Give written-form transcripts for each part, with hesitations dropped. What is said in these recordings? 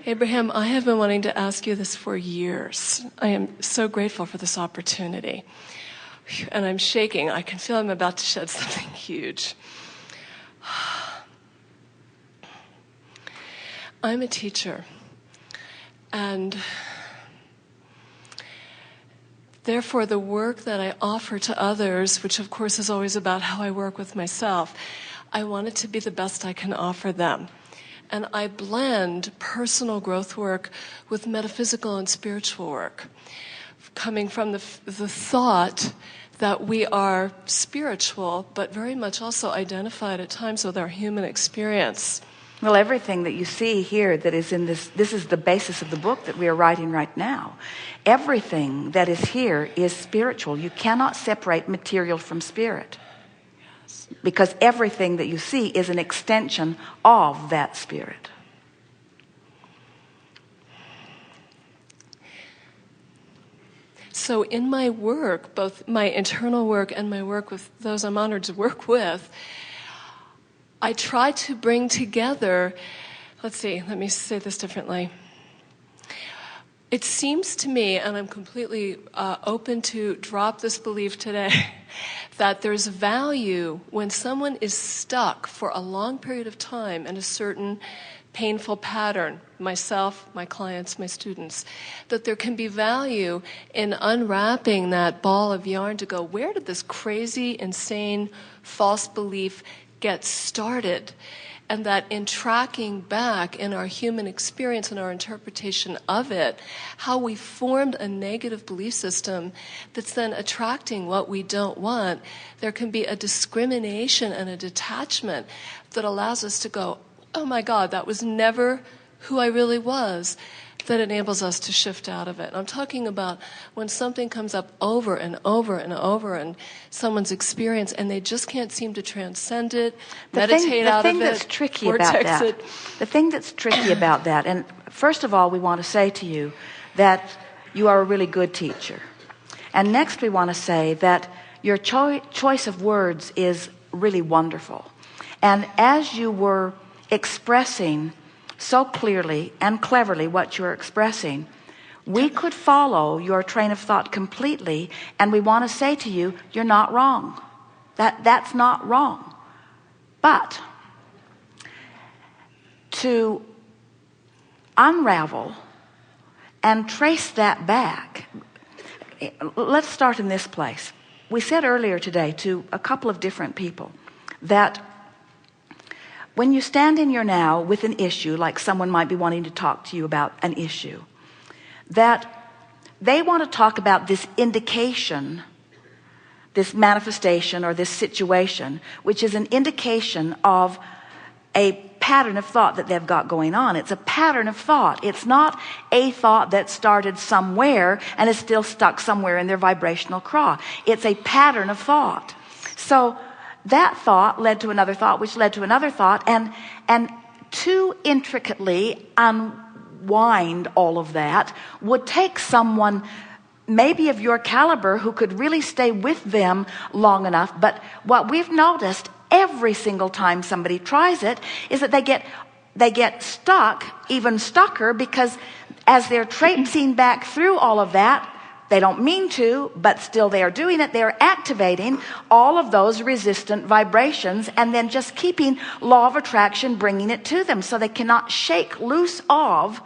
Abraham, I have been wanting to ask you this for years. I am so grateful for this opportunity. And I'm shaking. I can feel I'm about to shed something huge. I'm a teacher. And therefore, the work that I offer to others, which of course is always about how I work with myself, I want it to be the best I can offer them. And I blend personal growth work with metaphysical and spiritual work, coming from the thought that we are spiritual, but very much also identified at times with our human experience. Well, everything that you see here that is in this is the basis of the book that we are writing right now. Everything that is here is spiritual. You cannot separate material from spirit. Because everything that you see is an extension of that spirit. So in my work, both my internal work and my work with those I'm honored to work with, I try to bring together, let me say this differently. It seems to me, and I'm completely open to drop this belief today, that there's value when someone is stuck for a long period of time in a certain painful pattern, myself, my clients, my students, that there can be value in unwrapping that ball of yarn to go, where did this crazy, insane, false belief get started? And that in tracking back in our human experience and our interpretation of it, how we formed a negative belief system that's then attracting what we don't want, there can be a discrimination and a detachment that allows us to go, oh my God, that was never who I really was, that enables us to shift out of it. I'm talking about when something comes up over and over and over in someone's experience and they just can't seem to transcend it, meditate out of it, the thing that's tricky about that, and first of all, we want to say to you that you are a really good teacher. And next we want to say that your choice of words is really wonderful. And as you were expressing so clearly and cleverly what you're expressing, we could follow your train of thought completely, and we want to say to you, you're not wrong. That's not wrong. But to unravel and trace that back, let's start in this place. We said earlier today to a couple of different people that when you stand in your now with an issue, like someone might be wanting to talk to you about an issue, that they want to talk about this indication, this manifestation or this situation, which is an indication of a pattern of thought that they've got going on. It's a pattern of thought. It's not a thought that started somewhere and is still stuck somewhere in their vibrational craw. It's a pattern of thought. So that thought led to another thought, which led to another thought, and to intricately unwind all of that would take someone maybe of your caliber who could really stay with them long enough. But what we've noticed every single time somebody tries it is that they get stuck, even stucker, because as they're traipsing back through all of that, they don't mean to, but still they are doing it. They are activating all of those resistant vibrations and then just keeping law of attraction, bringing it to them so they cannot shake loose of.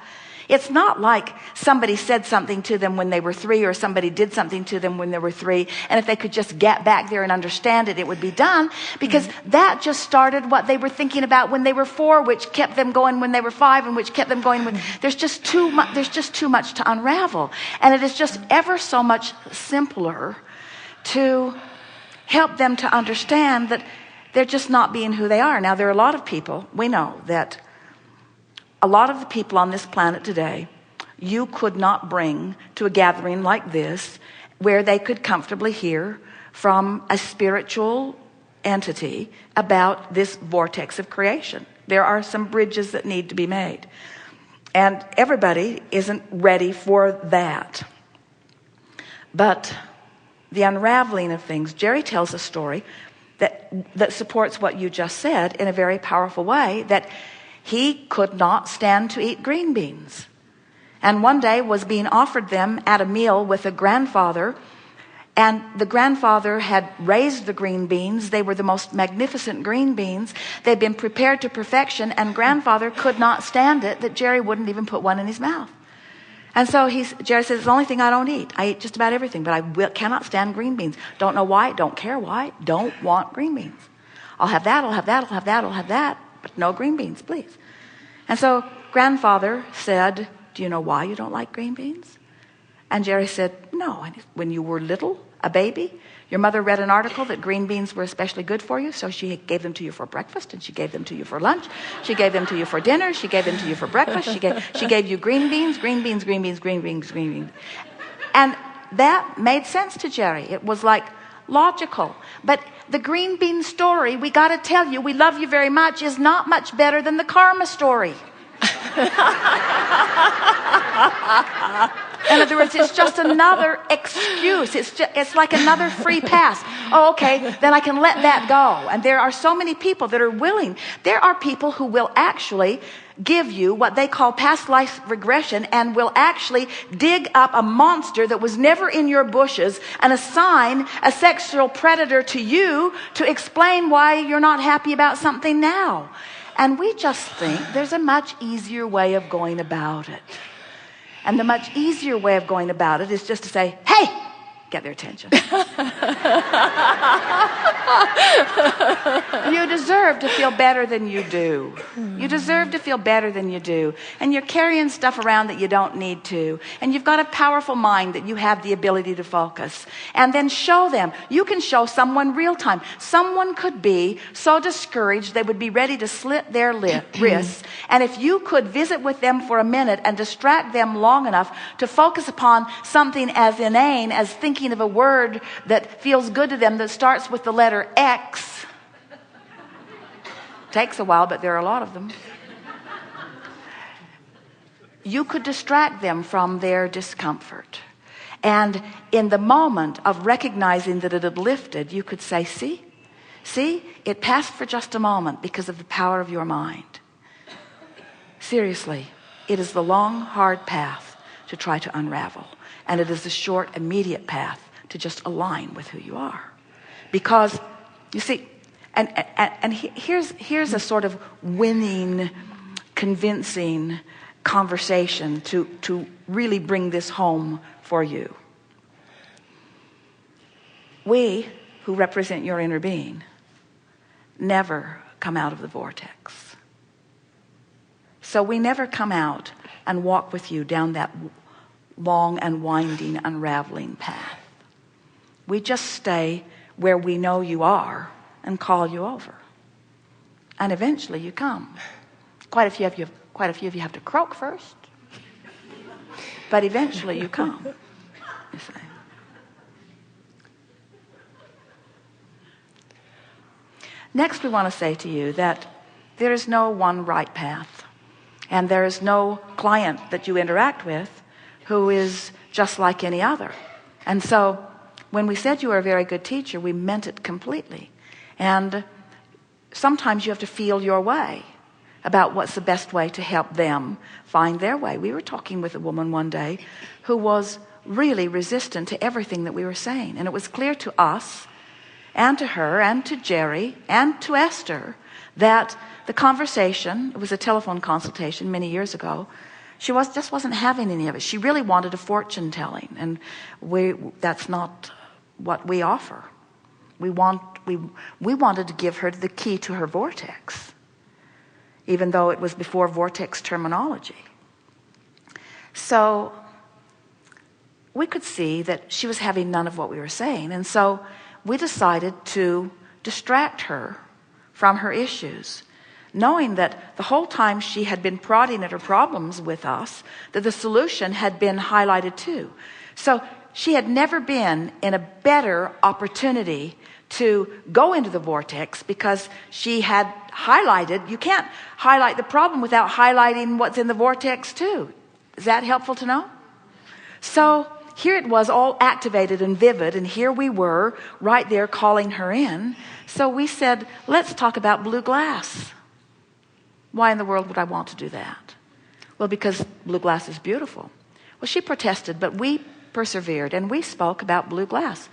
It's not like somebody said something to them when they were 3 or somebody did something to them when they were 3. And if they could just get back there and understand it, it would be done, because that just started what they were thinking about when they were 4, which kept them going when they were 5, and which kept them going when there's just too much to unravel. And it is just ever so much simpler to help them to understand that they're just not being who they are. Now, there are a lot of people, we know that a lot of the people on this planet today, you could not bring to a gathering like this where they could comfortably hear from a spiritual entity about this vortex of creation. There are some bridges that need to be made. And everybody isn't ready for that. But the unraveling of things, Jerry tells a story that supports what you just said in a very powerful way, that He could not stand to eat green beans. And one day was being offered them at a meal with a grandfather. And the grandfather had raised the green beans. They were the most magnificent green beans. They'd been prepared to perfection. And grandfather could not stand it that Jerry wouldn't even put one in his mouth. And so Jerry says, it's the only thing I don't eat. I eat just about everything, but I cannot stand green beans. Don't know why, don't care why, don't want green beans. I'll have that, I'll have that, I'll have that, I'll have that, but no green beans, please. And so grandfather said, do you know why you don't like green beans? And Jerry said, no. When you were little, a baby, your mother read an article that green beans were especially good for you, so she gave them to you for breakfast, and she gave them to you for lunch, she gave them to you for dinner, she gave them to you for breakfast, she gave you green beans, green beans, green beans, green beans, green beans. And that made sense to Jerry. It was like logical. But the green bean story, we got to tell you, we love you very much, is not much better than the karma story. In other words, it's just another excuse. It's like another free pass. Oh, okay, then I can let that go. And there are so many people that are willing. There are people who will actually give you what they call past life regression and will actually dig up a monster that was never in your bushes and assign a sexual predator to you to explain why you're not happy about something now. And we just think there's a much easier way of going about it. And the much easier way of going about it is just to say, hey, get their attention. You deserve to feel better than you do. You deserve to feel better than you do. And you're carrying stuff around that you don't need to. And you've got a powerful mind that you have the ability to focus. And then show them. You can show someone real time. Someone could be so discouraged they would be ready to slit their wrists. And if you could visit with them for a minute and distract them long enough to focus upon something as inane as thinking of a word that feels good to them that starts with the letter X. Takes a while, but there are a lot of them. You could distract them from their discomfort. And in the moment of recognizing that it had lifted, you could say, see, it passed for just a moment because of the power of your mind. Seriously, it is the long, hard path to try to unravel. And it is the short, immediate path to just align with who you are. Because, you see, and here's a sort of winning, convincing conversation to really bring this home for you. We, who represent your inner being, never come out of the vortex. So we never come out and walk with you down that long and winding, unraveling path. We just stay where we know you are and call you over. And eventually you come. Quite a few of you have to croak first. But eventually you come. You say. Next, we want to say to you that there is no one right path. And there is no client that you interact with who is just like any other. And so when we said you were a very good teacher, we meant it completely. And sometimes you have to feel your way about what's the best way to help them find their way. We were talking with a woman one day who was really resistant to everything that we were saying. And it was clear to us and to her and to Jerry and to Esther that the conversation, it was a telephone consultation many years ago, she just wasn't having any of it. She really wanted a fortune telling, and that's not what we offer. We wanted to give her the key to her vortex, even though it was before vortex terminology. So we could see that she was having none of what we were saying, and so we decided to distract her from her issues, knowing that the whole time she had been prodding at her problems with us, that the solution had been highlighted too. So she had never been in a better opportunity to go into the vortex, because she had highlighted. You can't highlight the problem without highlighting what's in the vortex too. Is that helpful to know? So here it was, all activated and vivid, and here we were right there calling her in. So we said, let's talk about blue glass. Why in the world would I want to do that? Well, because blue glass is beautiful. Well, she protested, but we persevered, and we spoke about blue glass.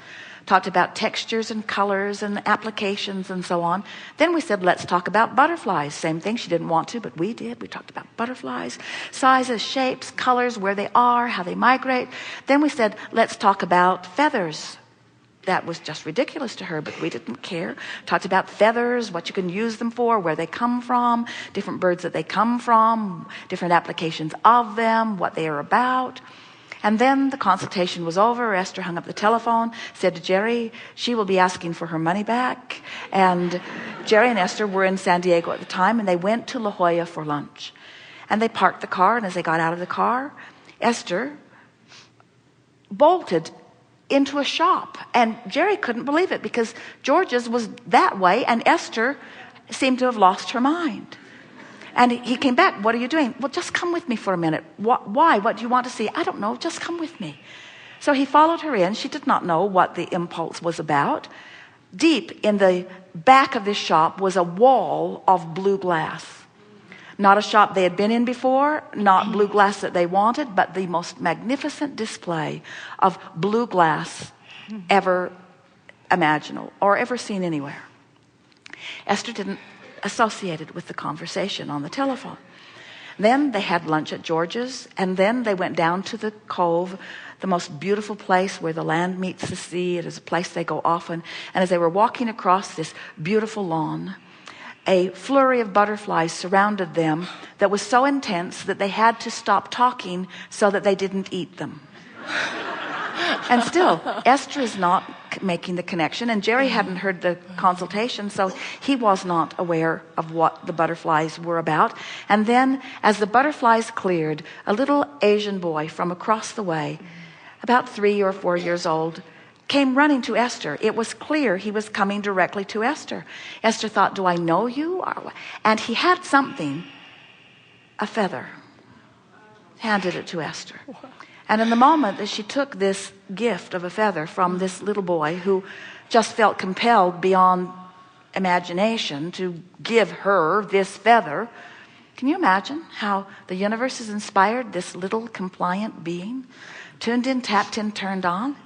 Talked about textures and colors and applications and so on. Then we said, let's talk about butterflies. Same thing. She didn't want to, but we did. We talked about butterflies, sizes, shapes, colors, where they are, how they migrate. Then we said, let's talk about feathers. That was just ridiculous to her, but we didn't care. Talked about feathers, what you can use them for, where they come from, different birds that they come from, different applications of them, what they are about. And then the consultation was over. Esther hung up the telephone, said to Jerry, she will be asking for her money back. And Jerry and Esther were in San Diego at the time, and they went to La Jolla for lunch. And they parked the car, and as they got out of the car, Esther bolted into a shop. And Jerry couldn't believe it, because George's was that way, and Esther seemed to have lost her mind. And he came back. What are you doing? Well, just come with me for a minute. Why? What do you want to see? I don't know. Just come with me. So he followed her in. She did not know what the impulse was about. Deep in the back of this shop was a wall of blue glass. Not a shop they had been in before, not blue glass that they wanted, but the most magnificent display of blue glass ever imaginable or ever seen anywhere. Esther didn't associate it with the conversation on the telephone. Then they had lunch at George's, and then they went down to the cove, the most beautiful place where the land meets the sea. It is a place they go often. And as they were walking across this beautiful lawn, a flurry of butterflies surrounded them that was so intense that they had to stop talking so that they didn't eat them. And still, Esther is not making the connection, and Jerry hadn't heard the consultation, so he was not aware of what the butterflies were about. And then, as the butterflies cleared, a little Asian boy from across the way, about 3 or 4 years old, came running to Esther. It was clear he was coming directly to Esther. Esther thought, do I know you? And he had something, a feather, handed it to Esther. And in the moment that she took this gift of a feather from this little boy, who just felt compelled beyond imagination to give her this feather, can you imagine how the universe has inspired this little compliant being? Tuned in, tapped in, turned on.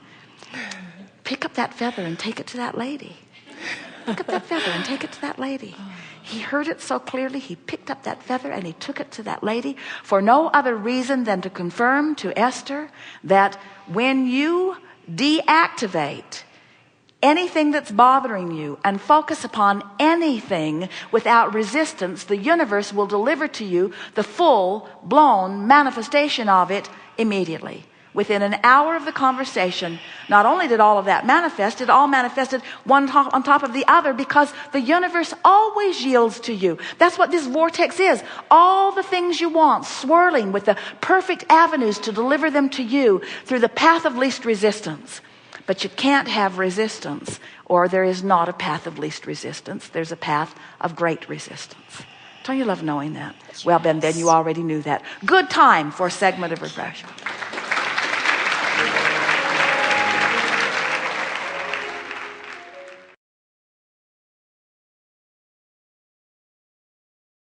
Pick up that feather and take it to that lady. Pick up that feather and take it to that lady. He heard it so clearly, he picked up that feather and he took it to that lady for no other reason than to confirm to Esther that when you deactivate anything that's bothering you and focus upon anything without resistance, the universe will deliver to you the full-blown manifestation of it immediately. Within an hour of the conversation, not only did all of that manifest, it all manifested one on top of the other, because the universe always yields to you. That's what this vortex is. All the things you want, swirling with the perfect avenues to deliver them to you through the path of least resistance. But you can't have resistance, or there is not a path of least resistance. There's a path of great resistance. Don't you love knowing that? Well, then you already knew that. Good time for a segment of refreshment.